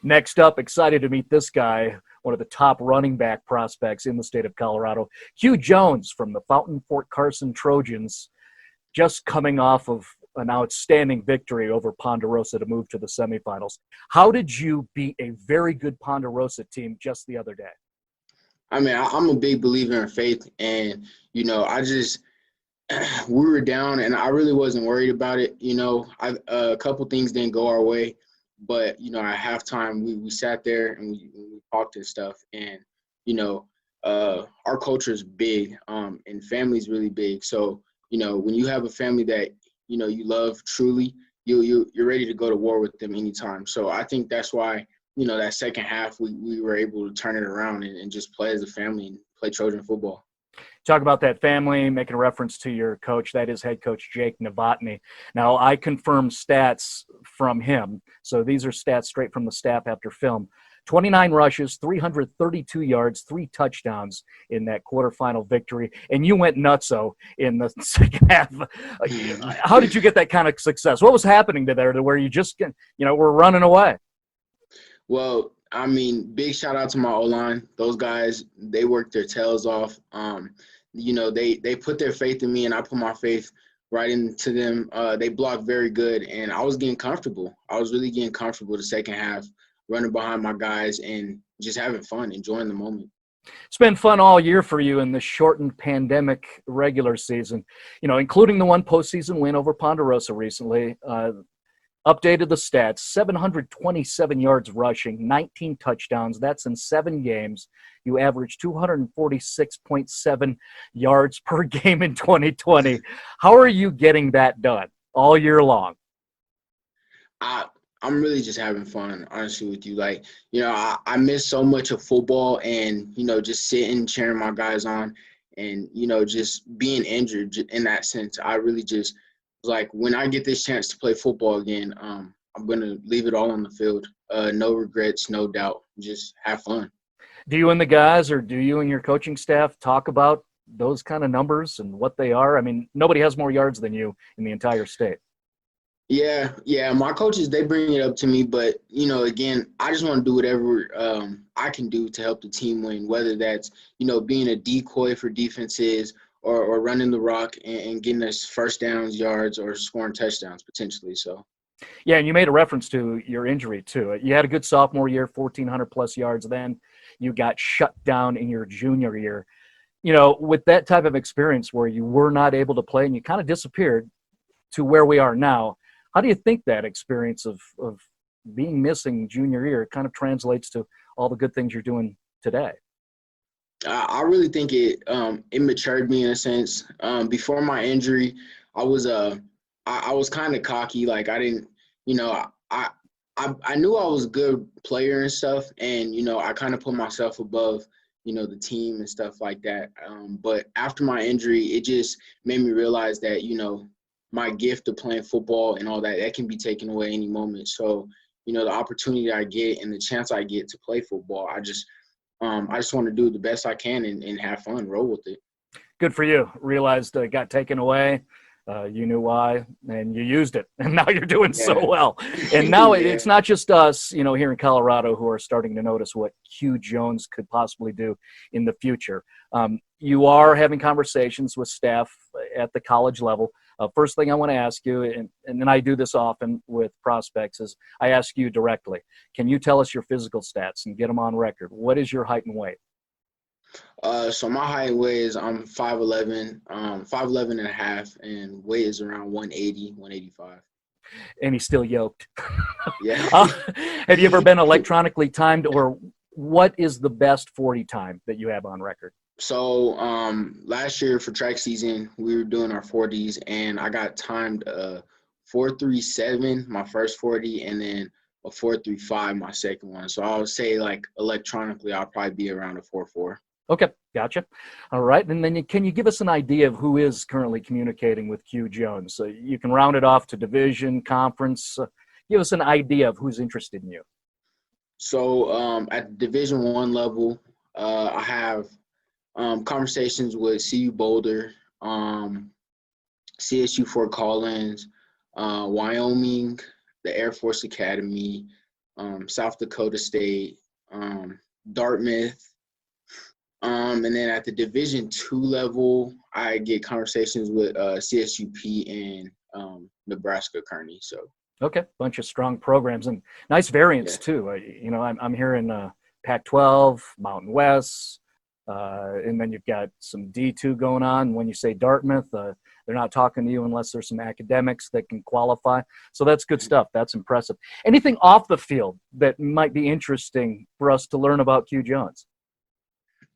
Next up, excited to meet this guy, one of the top running back prospects in the state of Colorado, Hugh Jones from the Fountain-Fort Carson Trojans, just coming off of an outstanding victory over Ponderosa to move to the semifinals. How did you beat a very good Ponderosa team just the other day? I mean, I'm a big believer in faith, and I just we were down, and I really wasn't worried about it. A couple things didn't go our way, but at halftime we sat there and we talked and stuff, and our culture is big, and family's really big. So when you have a family that you love truly, you're ready to go to war with them anytime. So I think that's why that second half we were able to turn it around and just play as a family and play Trojan football. Talk about that family, making a reference to your coach. That is head coach Jake Novotny. Now, I confirmed stats from him. So these are stats straight from the staff after film. 29 rushes, 332 yards, 3 touchdowns in that quarterfinal victory. And you went nutso in the second half. How did you get that kind of success? What was happening to there to where you just, were running away? Well, I mean, big shout out to my O-line. Those guys, they worked their tails off. They put their faith in me, and I put my faith right into them. They blocked very good, and I was getting comfortable. I was really getting comfortable the second half, running behind my guys and just having fun, enjoying the moment. It's been fun all year for you in the shortened pandemic regular season, including the one postseason win over Ponderosa recently. Updated the stats, 727 yards rushing, 19 touchdowns. That's in 7 games. You averaged 246.7 yards per game in 2020. How are you getting that done all year long? I I'm really just having fun, honestly, with you. Like, I miss so much of football and, just sitting, cheering my guys on and, just being injured in that sense. I really just was like, when I get this chance to play football again, I'm going to leave it all on the field. No regrets, no doubt. Just have fun. Do you and the guys, or do you and your coaching staff talk about those kind of numbers and what they are? I mean, nobody has more yards than you in the entire state. Yeah, yeah. My coaches, they bring it up to me, but again, I just want to do whatever I can do to help the team win. Whether that's being a decoy for defenses or running the rock and getting us first downs, yards, or scoring touchdowns potentially. So Yeah, and you made a reference to your injury too. You had a good sophomore year, 1,400 plus yards. Then you got shut down in your junior year. With that type of experience where you were not able to play and you kind of disappeared to where we are now, how do you think that experience of being missing junior year kind of translates to all the good things you're doing today? I really think it matured me in a sense. Before my injury, I was I was kind of cocky. Like I didn't, you know, I knew I was a good player and stuff, and I kind of put myself above the team and stuff like that. But after my injury, it just made me realize that my gift of playing football and all that can be taken away any moment. So the opportunity I get and the chance I get to play football, I just want to do the best I can and have fun, roll with it. Good for you. Realized it got taken away. You knew why, and you used it, and now you're doing so Yeah. well. And now Yeah. it's not just us, here in Colorado who are starting to notice what Hugh Jones could possibly do in the future. You are having conversations with staff at the college level. First thing I want to ask you, and then I do this often with prospects, is I ask you directly, can you tell us your physical stats and get them on record? What is your height and weight? So my height and weight is I'm 5'11", 5'11" and a half, and weight is around 180, 185. And he's still yoked. Yeah. uh, have you ever been electronically timed, or what is the best 40 time that you have on record? So last year for track season, we were doing our 40s, and I got timed 4:37 my first 40, and then a 4:35 my second one. So I would say like electronically, I'll probably be around a 4.4. Okay, gotcha. All right, and then can you give us an idea of who is currently communicating with Q Jones? So you can round it off to division, conference. Give us an idea of who's interested in you. So at the Division One level, I have conversations with CU Boulder, CSU Fort Collins, Wyoming, the Air Force Academy, South Dakota State, Dartmouth. And then at the Division II level, I get conversations with CSUP and Nebraska Kearney. So Okay, bunch of strong programs and nice variants yeah. too. I'm hearing Pac-12, Mountain West, and then you've got some D2 going on. When you say Dartmouth, they're not talking to you unless there's some academics that can qualify. So that's good stuff. That's impressive. Anything off the field that might be interesting for us to learn about Q Jones?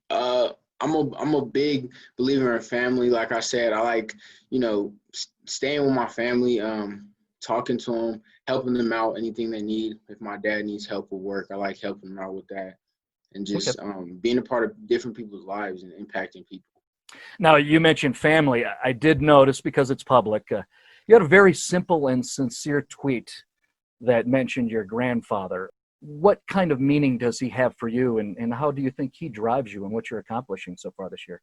I'm a big believer in family. Like I said, I like, staying with my family, talking to them, helping them out, anything they need. If my dad needs help with work, I like helping them out with that. And just being a part of different people's lives and impacting people. Now, you mentioned family. I did notice, because it's public, you had a very simple and sincere tweet that mentioned your grandfather. What kind of meaning does he have for you, and how do you think he drives you and what you're accomplishing so far this year?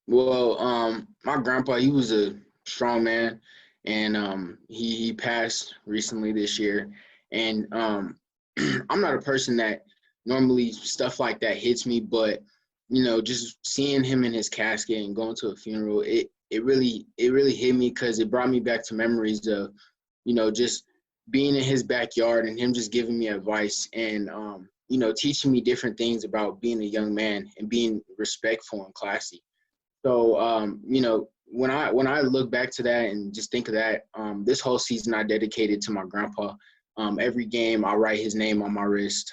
Well, my grandpa, he was a strong man, and he passed recently this year. And I'm not a person that normally stuff like that hits me, but just seeing him in his casket and going to a funeral, it really hit me, because it brought me back to memories of just being in his backyard and him just giving me advice and teaching me different things about being a young man and being respectful and classy. So when I look back to that and just think of that, this whole season I dedicated to my grandpa. Every game I write his name on my wrist.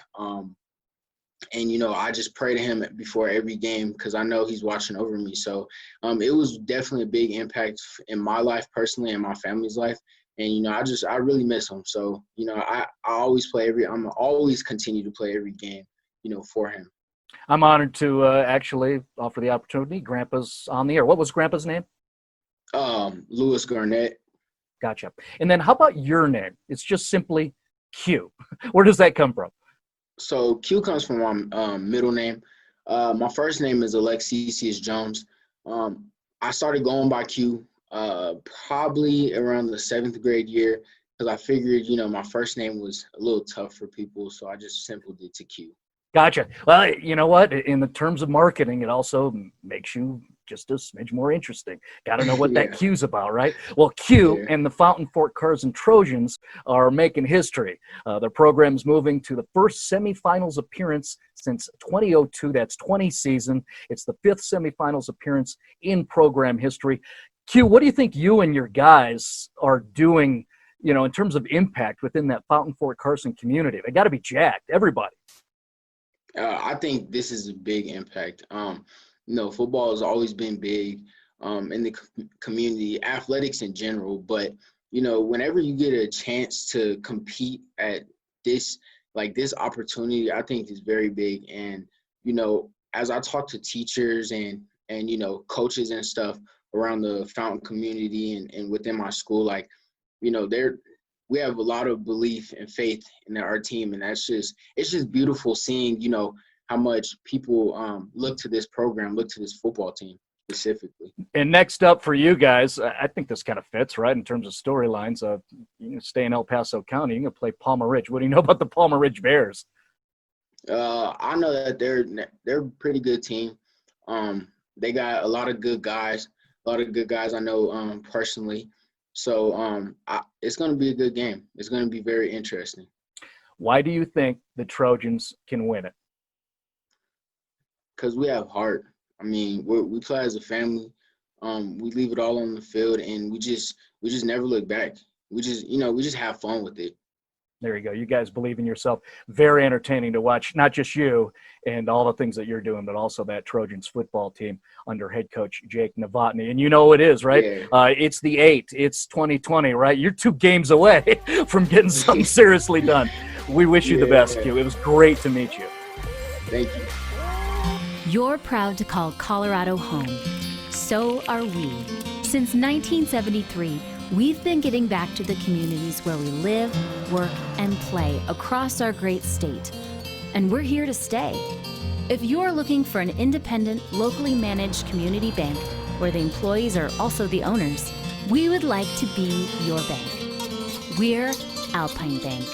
And I just pray to him before every game, because I know he's watching over me. So it was definitely a big impact in my life personally and my family's life. And I really miss him. So I always I'm always continue to play every game for him. I'm honored to actually offer the opportunity. Grandpa's on the air. What was Grandpa's name? Louis Garnett. Gotcha. And then how about your name? It's just simply Q. Where does that come from? So Q comes from my middle name. My first name is Alexis Jones. I started going by Q probably around the 7th grade year, because I figured, my first name was a little tough for people, so I just simplified it to Q. Gotcha. Well, you know what? In the terms of marketing, it also makes you just a smidge more interesting. Got to know what that Q's about, right? Well, Q and the Fountain-Fort Carson Trojans are making history. Their program's moving to the first semifinals appearance since 2002. That's 20 season. It's the 5th semifinals appearance in program history. Q, what do you think you and your guys are doing, in terms of impact within that Fountain-Fort Carson community? They got to be jacked, everybody. I think this is a big impact. Football has always been big in the community, athletics in general. But, whenever you get a chance to compete at this opportunity, I think is very big. And, as I talk to teachers and coaches and stuff around the Fountain community and within my school, we have a lot of belief and faith in our team, and it's just beautiful seeing how much people look to this program, look to this football team specifically. And next up for you guys, I think this kind of fits right in terms of storylines. You stay in El Paso County, you're gonna play Palmer Ridge. What do you know about the Palmer Ridge Bears? I know that they're a pretty good team. They got a lot of good guys. I know personally. So it's going to be a good game. It's going to be very interesting. Why do you think the Trojans can win it? Because we have heart. I mean, we play as a family. We leave it all on the field, and we just never look back. We just have fun with it. There you go. You guys believe in yourself. Very entertaining to watch, not just you and all the things that you're doing, but also that Trojans football team under head coach Jake Novotny. And you know it is, right? Yeah. It's the 8. It's 2020, right? You're 2 games away from getting something seriously done. We wish you the best, Q. It was great to meet you. Thank you. You're proud to call Colorado home. So are we. Since 1973, we've been getting back to the communities where we live, work, and play across our great state. And we're here to stay. If you're looking for an independent, locally managed community bank where the employees are also the owners, we would like to be your bank. We're Alpine Bank.